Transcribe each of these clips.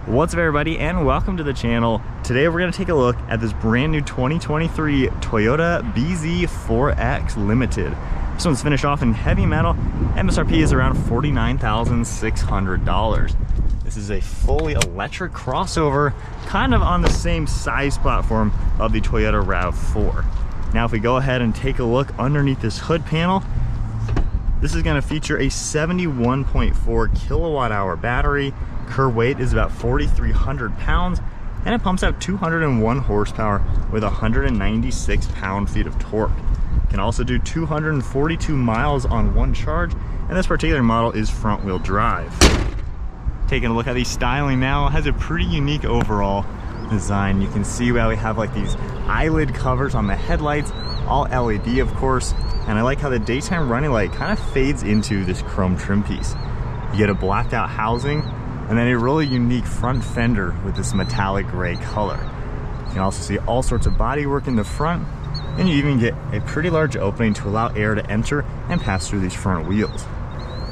What's up everybody, and welcome to the channel. Today we're going to take a look at this brand new 2023 Toyota BZ4X Limited. This one's finished off in heavy metal. MSRP is around $49,600. This is a fully electric crossover, kind of on the same size platform of the Toyota RAV4. Now if we go ahead and take a look underneath this hood panel, this is going to feature a 71.4 kilowatt hour battery. Curb weight is about 4,300 pounds, and it pumps out 201 horsepower with 196 pound-feet of torque. It can also do 242 miles on one charge, and this particular model is front-wheel drive. Taking a look at the styling now, it has a pretty unique overall design. You can see how we have like these eyelid covers on the headlights, all LED of course, and I like how the daytime running light kind of fades into this chrome trim piece. You get a blacked out housing, and then a really unique front fender with this metallic gray color. You can also see all sorts of bodywork in the front, and you even get a pretty large opening to allow air to enter and pass through these front wheels.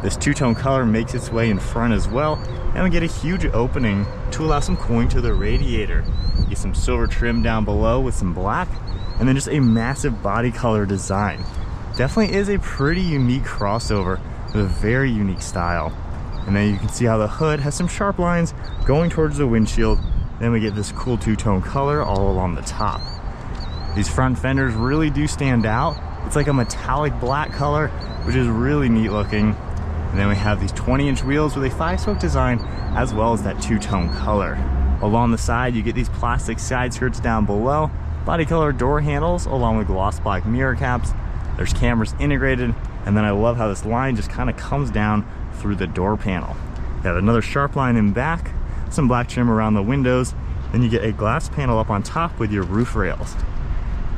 This two-tone color makes its way in front as well, and we get a huge opening to allow some cooling to the radiator. You get some silver trim down below with some black, and then just a massive body color design. Definitely is a pretty unique crossover with a very unique style. And then you can see how the hood has some sharp lines going towards the windshield. Then we get this cool two-tone color all along the top. These front fenders really do stand out. It's like a metallic black color, which is really neat looking. And then we have these 20-inch wheels with a 5-spoke design, as well as that two-tone color. Along the side, you get these plastic side skirts down below, body color door handles, along with gloss black mirror caps. There's cameras integrated, and then I love how this line just kind of comes down through the door panel. You have another sharp line in back, some black trim around the windows, then you get a glass panel up on top with your roof rails.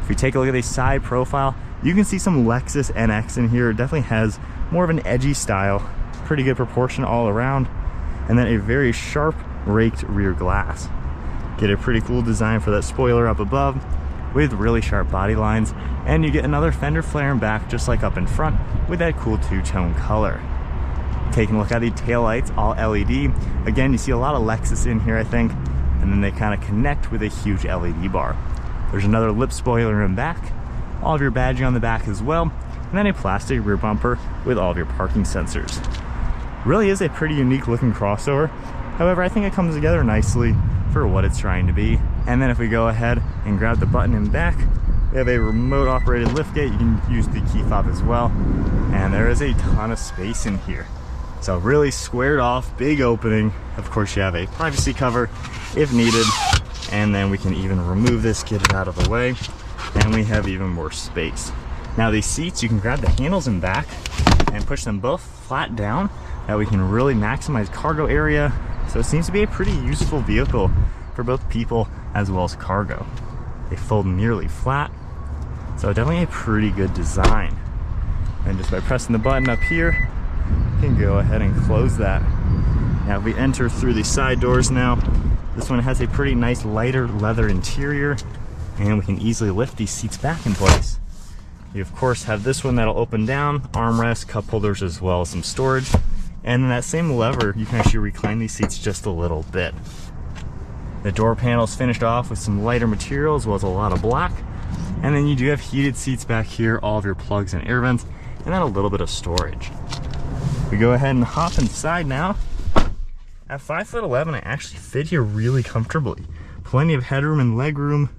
If we take a look at the side profile, you can see some Lexus NX in here. It definitely has more of an edgy style, pretty good proportion all around, and then a very sharp raked rear glass. Get a pretty cool design for that spoiler up above with really sharp body lines, and you get another fender flare in back just like up in front with that cool two-tone color. Taking a look at the taillights, all LED. Again, you see a lot of Lexus in here, I think, and then they kind of connect with a huge LED bar. There's another lip spoiler in back, all of your badging on the back as well, and then a plastic rear bumper with all of your parking sensors. Really is a pretty unique looking crossover. However, I think it comes together nicely for what it's trying to be. And then if we go ahead and grab the button in back, we have a remote operated liftgate. You can use the key fob as well, and there is a ton of space in here. So really squared off, big opening. Of course you have a privacy cover if needed, and then we can even remove this, get it out of the way, and we have even more space. Now these seats, you can grab the handles in back and push them both flat down, that we can really maximize cargo area. So it seems to be a pretty useful vehicle for both people as well as cargo. They fold nearly flat, so definitely a pretty good design. And just by pressing the button up here, you can go ahead and close that. Now if we enter through the side doors now, this one has a pretty nice lighter leather interior, and we can easily lift these seats back in place. You of course have this one that'll open down, armrest, cup holders, as well as some storage. And then that same lever, you can actually recline these seats just a little bit. The door panel is finished off with some lighter material as well as a lot of black. And then you do have heated seats back here, all of your plugs and air vents, and then a little bit of storage. We go ahead and hop inside now. At 5'11", I actually fit here really comfortably. Plenty of headroom and legroom,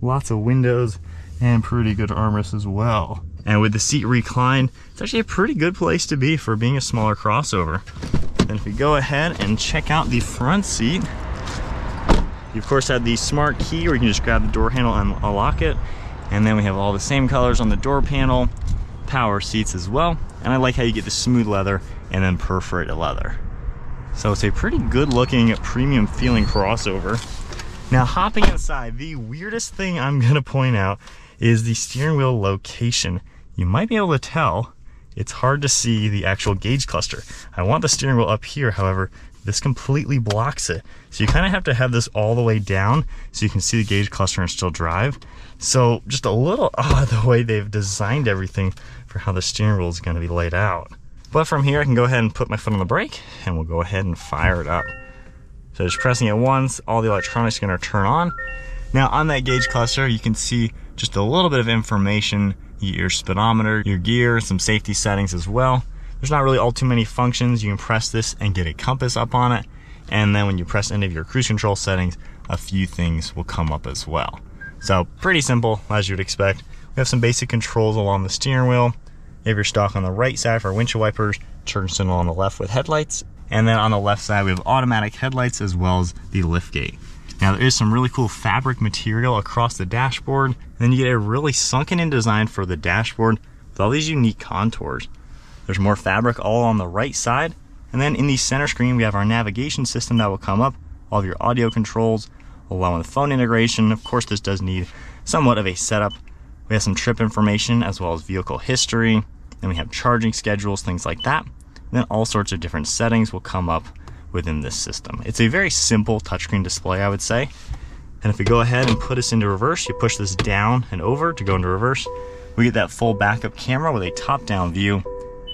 lots of windows, and pretty good armrests as well. And with the seat reclined, it's actually a pretty good place to be for being a smaller crossover. Then if we go ahead and check out the front seat, you of course have the smart key where you can just grab the door handle and unlock it. And then we have all the same colors on the door panel, power seats as well. And I like how you get the smooth leather and then perforated leather. So it's a pretty good looking premium feeling crossover. Now hopping inside, the weirdest thing I'm gonna point out is the steering wheel location. You might be able to tell, it's hard to see the actual gauge cluster. I want the steering wheel up here, however, this completely blocks it. So you kind of have to have this all the way down so you can see the gauge cluster and still drive. So just a little odd the way they've designed everything for how the steering wheel is going to be laid out. But from here I can go ahead and put my foot on the brake and we'll go ahead and fire it up. So just pressing it once, all the electronics are going to turn on. Now on that gauge cluster, you can see just a little bit of information, your speedometer, your gear, some safety settings as well. There's not really all too many functions. You can press this and get a compass up on it. And then when you press any of your cruise control settings, a few things will come up as well. So pretty simple, as you'd expect. We have some basic controls along the steering wheel. You have your stock on the right side for windshield wipers, turn signal on the left with headlights. And then on the left side, we have automatic headlights as well as the liftgate. Now there is some really cool fabric material across the dashboard. And then you get a really sunken in design for the dashboard with all these unique contours. There's more fabric all on the right side. And then in the center screen, we have our navigation system that will come up, all of your audio controls, along with phone integration. Of course, this does need somewhat of a setup. We have some trip information as well as vehicle history. Then we have charging schedules, things like that. And then all sorts of different settings will come up within this system. It's a very simple touchscreen display, I would say. And if we go ahead and put us into reverse, you push this down and over to go into reverse. We get that full backup camera with a top-down view.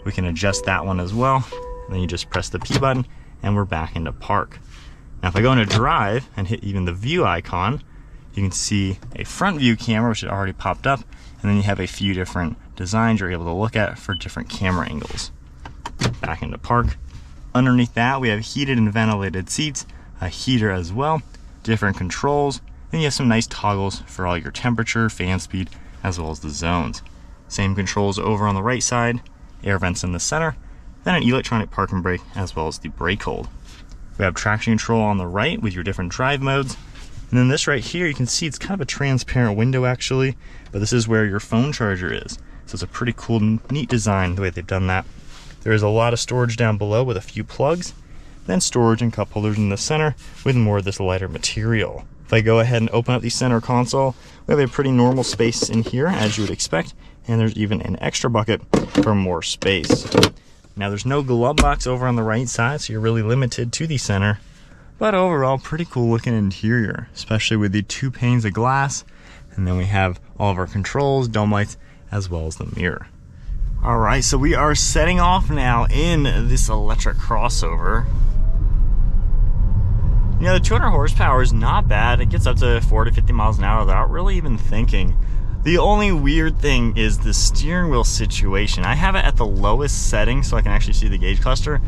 We can adjust that one as well. And then you just press the P button and we're back into park. Now if I go into drive and hit even the view icon, you can see a front view camera, which had already popped up, and then you have a few different designs you're able to look at for different camera angles. Back into park. Underneath that, we have heated and ventilated seats, a heater as well, different controls, and you have some nice toggles for all your temperature, fan speed, as well as the zones. Same controls over on the right side, air vents in the center, then an electronic parking brake, as well as the brake hold. We have traction control on the right with your different drive modes. And then this right here, you can see it's kind of a transparent window actually, but this is where your phone charger is. So it's a pretty cool, neat design the way they've done that. There is a lot of storage down below with a few plugs, then storage and cup holders in the center with more of this lighter material. If I go ahead and open up the center console, we have a pretty normal space in here as you would expect, and there's even an extra bucket for more space. Now there's no glove box over on the right side, so you're really limited to the center. But overall, pretty cool looking interior, especially with the 2 panes of glass. And then we have all of our controls, dome lights, as well as the mirror. All right, so we are setting off now in this electric crossover. You know, the 200 horsepower is not bad. It gets up to 40 to 50 miles an hour without really even thinking. The only weird thing is the steering wheel situation. I have it at the lowest setting so I can actually see the gauge cluster.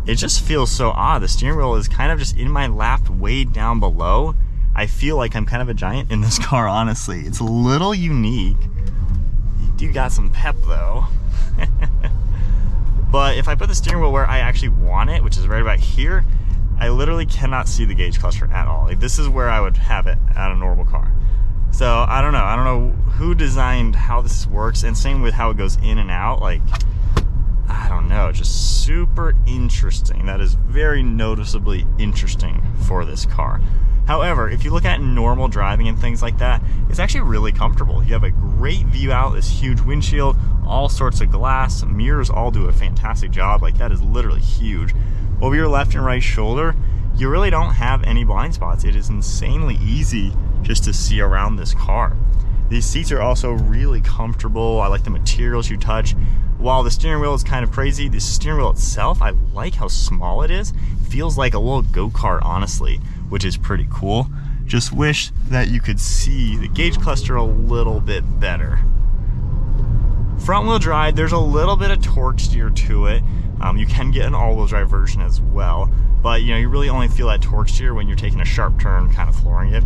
It just feels so odd. The steering wheel is kind of just in my lap way down below. I feel like I'm kind of a giant in this car, honestly. It's a little unique. You do got some pep though. But if I put the steering wheel where I actually want it, which is right about here, I literally cannot see the gauge cluster at all. Like, this is where I would have it at a normal car. So I don't know who designed how this works, and same with how it goes in and out. Like, I don't know, just super interesting. That is very noticeably interesting for this car. However, if you look at normal driving and things like that, it's actually really comfortable. You have a great view out, this huge windshield, all sorts of glass, mirrors all do a fantastic job. Like, that is literally huge. Over your left and right shoulder, you really don't have any blind spots. It is insanely easy just to see around this car. These seats are also really comfortable. I like the materials you touch. While the steering wheel is kind of crazy, the steering wheel itself, I like how small it is. It feels like a little go-kart, honestly, which is pretty cool. Just wish that you could see the gauge cluster a little bit better. Front wheel drive, there's a little bit of torque steer to it. You can get an all-wheel drive version as well, but you really only feel that torque steer when you're taking a sharp turn, kind of flooring it.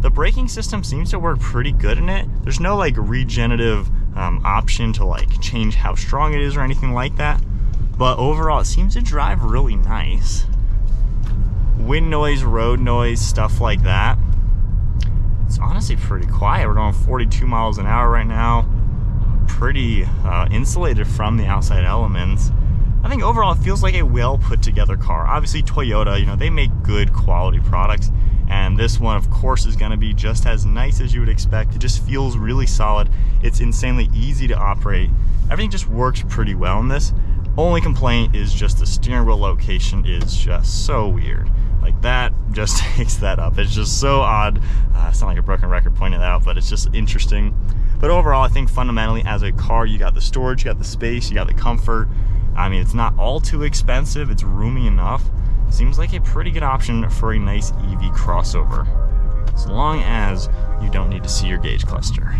The braking system seems to work pretty good in it. There's no like regenerative option to like change how strong it is or anything like that, but overall it seems to drive really nice. Wind noise, road noise, stuff like that. It's honestly pretty quiet. We're going 42 miles an hour right now. Pretty insulated from the outside elements. I think overall it feels like a well put together car. Obviously Toyota, they make good quality products, and this one of course is gonna be just as nice as you would expect. It just feels really solid. It's insanely easy to operate. Everything just works pretty well in this. Only complaint is just the steering wheel location is just so weird. Like, that just takes that up. It's just so odd. It's not like a broken record pointed out, but it's just interesting. But overall, I think fundamentally as a car, you got the storage, you got the space, you got the comfort. I mean, it's not all too expensive. It's roomy enough. seems like a pretty good option for a nice EV crossover, as long as you don't need to see your gauge cluster.